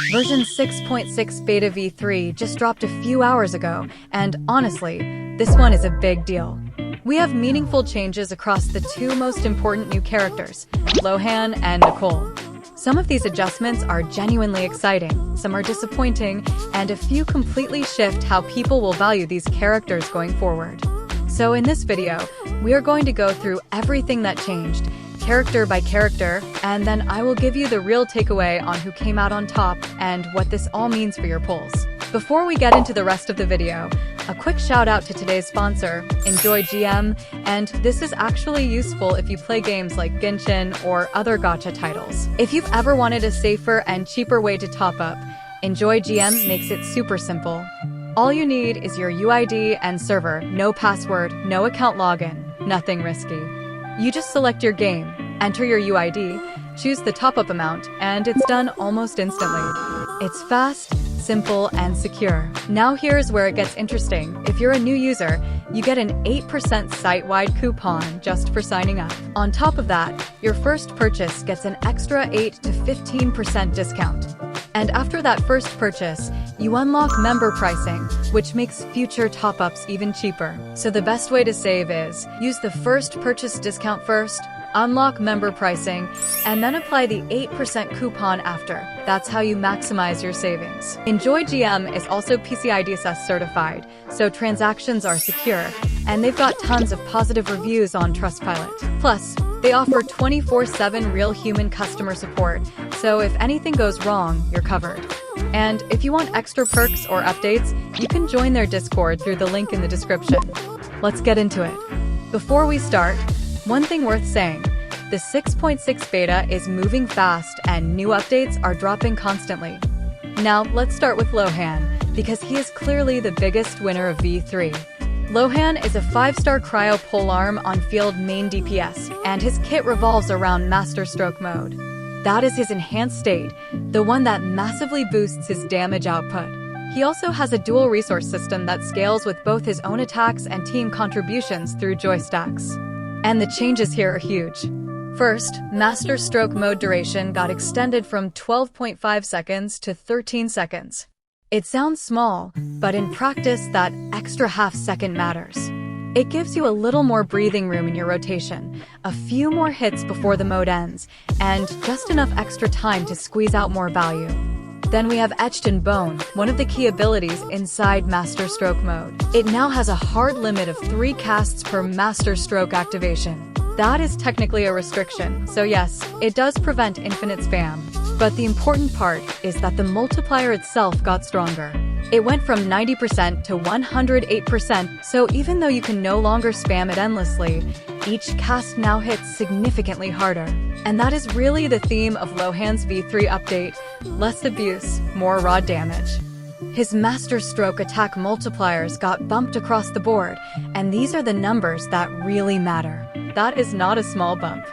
Version 6.6 Beta V3 just dropped a few hours ago, and honestly, this one is a big deal. We have meaningful changes across the two most important new characters, Lohan and Nicole. Some of these adjustments are genuinely exciting, some are disappointing, and a few completely shift how people will value these characters going forward. So in this video, we are going to go through everything that changed, character by character, and then I will give you the real takeaway on who came out on top and what this all means for your polls. Before we get into the rest of the video, a quick shout out to today's sponsor, Enjoy GM, and this is actually useful if you play games like Genshin or other gacha titles. If you've ever wanted a safer and cheaper way to top up, Enjoy GM makes it super simple. All you need is your UID and server, no password, no account login, nothing risky. You just select your game, enter your UID, choose the top-up amount, and it's done almost instantly. It's fast, simple, and secure. Now here's where it gets interesting. If you're a new user, you get an 8% site-wide coupon just for signing up. On top of that, your first purchase gets an extra 8 to 15% discount. And after that first purchase, you unlock member pricing, which makes future top-ups even cheaper. So the best way to save is, use the first purchase discount first, unlock member pricing, and then apply the 8% coupon after. That's how you maximize your savings. Enjoy GM is also PCI DSS certified, so transactions are secure, and they've got tons of positive reviews on Trustpilot. Plus, they offer 24/7 real human customer support, so if anything goes wrong, you're covered. And if you want extra perks or updates, you can join their Discord through the link in the description. Let's get into it. Before we start, one thing worth saying, the 6.6 beta is moving fast and new updates are dropping constantly. Now, let's start with Lohan, because he is clearly the biggest winner of V3. Lohan is a 5-star Cryo polearm on field main DPS, and his kit revolves around Master Stroke mode. That is his enhanced state, the one that massively boosts his damage output. He also has a dual resource system that scales with both his own attacks and team contributions through joystacks. And the changes here are huge. First, Master Stroke mode duration got extended from 12.5 seconds to 13 seconds. It sounds small, but in practice that extra half second matters. It gives you a little more breathing room in your rotation, a few more hits before the mode ends, and just enough extra time to squeeze out more value. Then we have Etched in Bone, one of the key abilities inside Master Stroke mode. It now has a hard limit of 3 casts per Master Stroke activation. That is technically a restriction, so yes, it does prevent infinite spam. But the important part is that the multiplier itself got stronger. It went from 90% to 108%, so even though you can no longer spam it endlessly, each cast now hits significantly harder. And that is really the theme of Lohan's V3 update: less abuse, more raw damage. His Master Stroke attack multipliers got bumped across the board, and these are the numbers that really matter. That is not a small bump.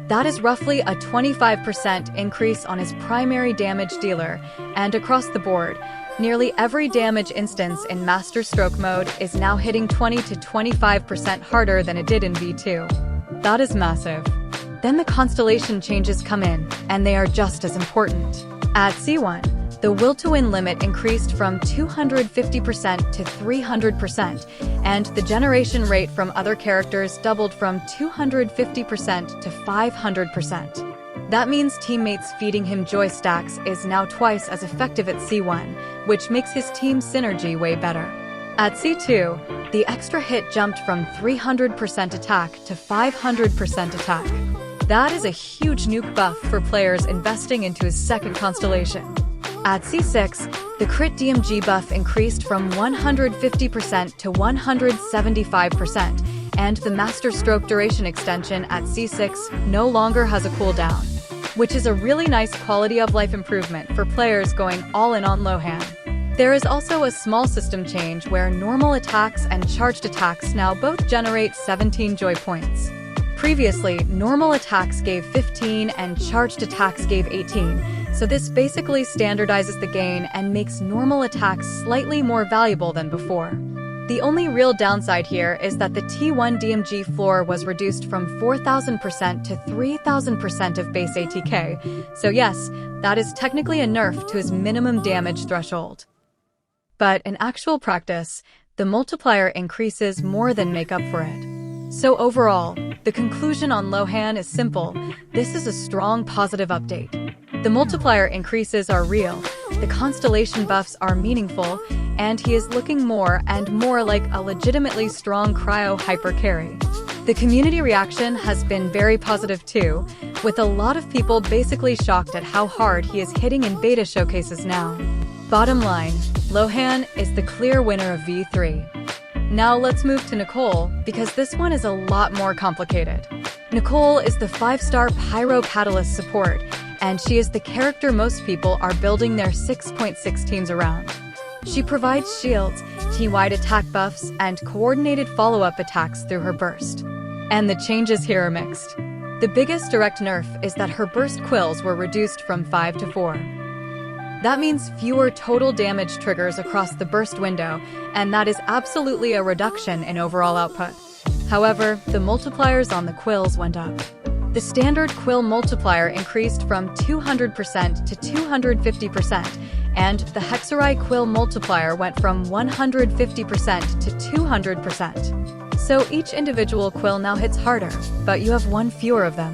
That is roughly a 25% increase on his primary damage dealer, and across the board, nearly every damage instance in Master Stroke mode is now hitting 20 to 25% harder than it did in V2. That is massive. Then the constellation changes come in, and they are just as important. At C1, the Will to Win limit increased from 250% to 300%, and the generation rate from other characters doubled from 250% to 500%. That means teammates feeding him joy stacks is now twice as effective at C1, which makes his team synergy way better. At C2, the extra hit jumped from 300% attack to 500% attack. That is a huge nuke buff for players investing into his second constellation. At C6, the crit DMG buff increased from 150% to 175%, and the Master Stroke duration extension at C6 no longer has a cooldown, which is a really nice quality of life improvement for players going all in on Lohan. There is also a small system change where normal attacks and charged attacks now both generate 17 joy points. Previously, normal attacks gave 15 and charged attacks gave 18, so this basically standardizes the gain and makes normal attacks slightly more valuable than before. The only real downside here is that the T1 DMG floor was reduced from 4,000% to 3,000% of base ATK, so yes, that is technically a nerf to his minimum damage threshold. But in actual practice, the multiplier increases more than make up for it. So overall, the conclusion on Lohan is simple. This is a strong positive update. The multiplier increases are real, the constellation buffs are meaningful, and he is looking more and more like a legitimately strong cryo hypercarry. The community reaction has been very positive too, with a lot of people basically shocked at how hard he is hitting in beta showcases now. Bottom line, Lohan is the clear winner of V3. Now let's move to Nicole, because this one is a lot more complicated. Nicole is the 5-star Pyro Catalyst support, and she is the character most people are building their 6.6 teams around. She provides shields, T-wide attack buffs, and coordinated follow-up attacks through her burst. And the changes here are mixed. The biggest direct nerf is that her burst quills were reduced from 5 to 4. That means fewer total damage triggers across the burst window, and that is absolutely a reduction in overall output. However, the multipliers on the quills went up. The standard quill multiplier increased from 200% to 250%, and the Hexarai quill multiplier went from 150% to 200%. So each individual quill now hits harder, but you have one fewer of them.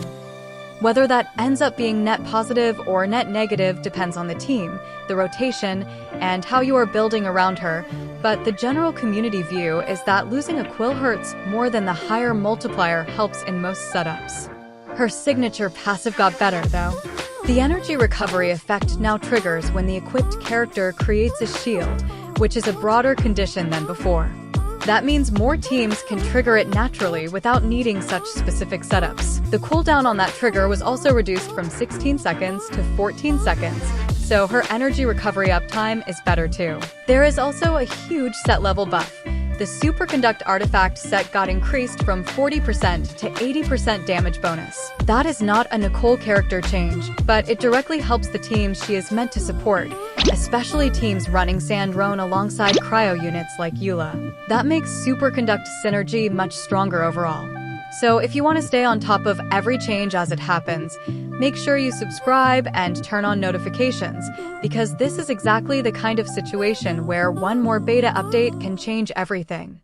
Whether that ends up being net positive or net negative depends on the team, the rotation, and how you are building around her, but the general community view is that losing a quill hurts more than the higher multiplier helps in most setups. Her signature passive got better, though. The energy recovery effect now triggers when the equipped character creates a shield, which is a broader condition than before. That means more teams can trigger it naturally without needing such specific setups. The cooldown on that trigger was also reduced from 16 seconds to 14 seconds, so her energy recovery uptime is better too. There is also a huge set level buff. The Superconduct artifact set got increased from 40% to 80% damage bonus. That is not a Nicole character change, but it directly helps the teams she is meant to support, especially teams running Sandrone alongside cryo units like Eula. That makes Superconduct synergy much stronger overall. So if you want to stay on top of every change as it happens, make sure you subscribe and turn on notifications, because this is exactly the kind of situation where one more beta update can change everything.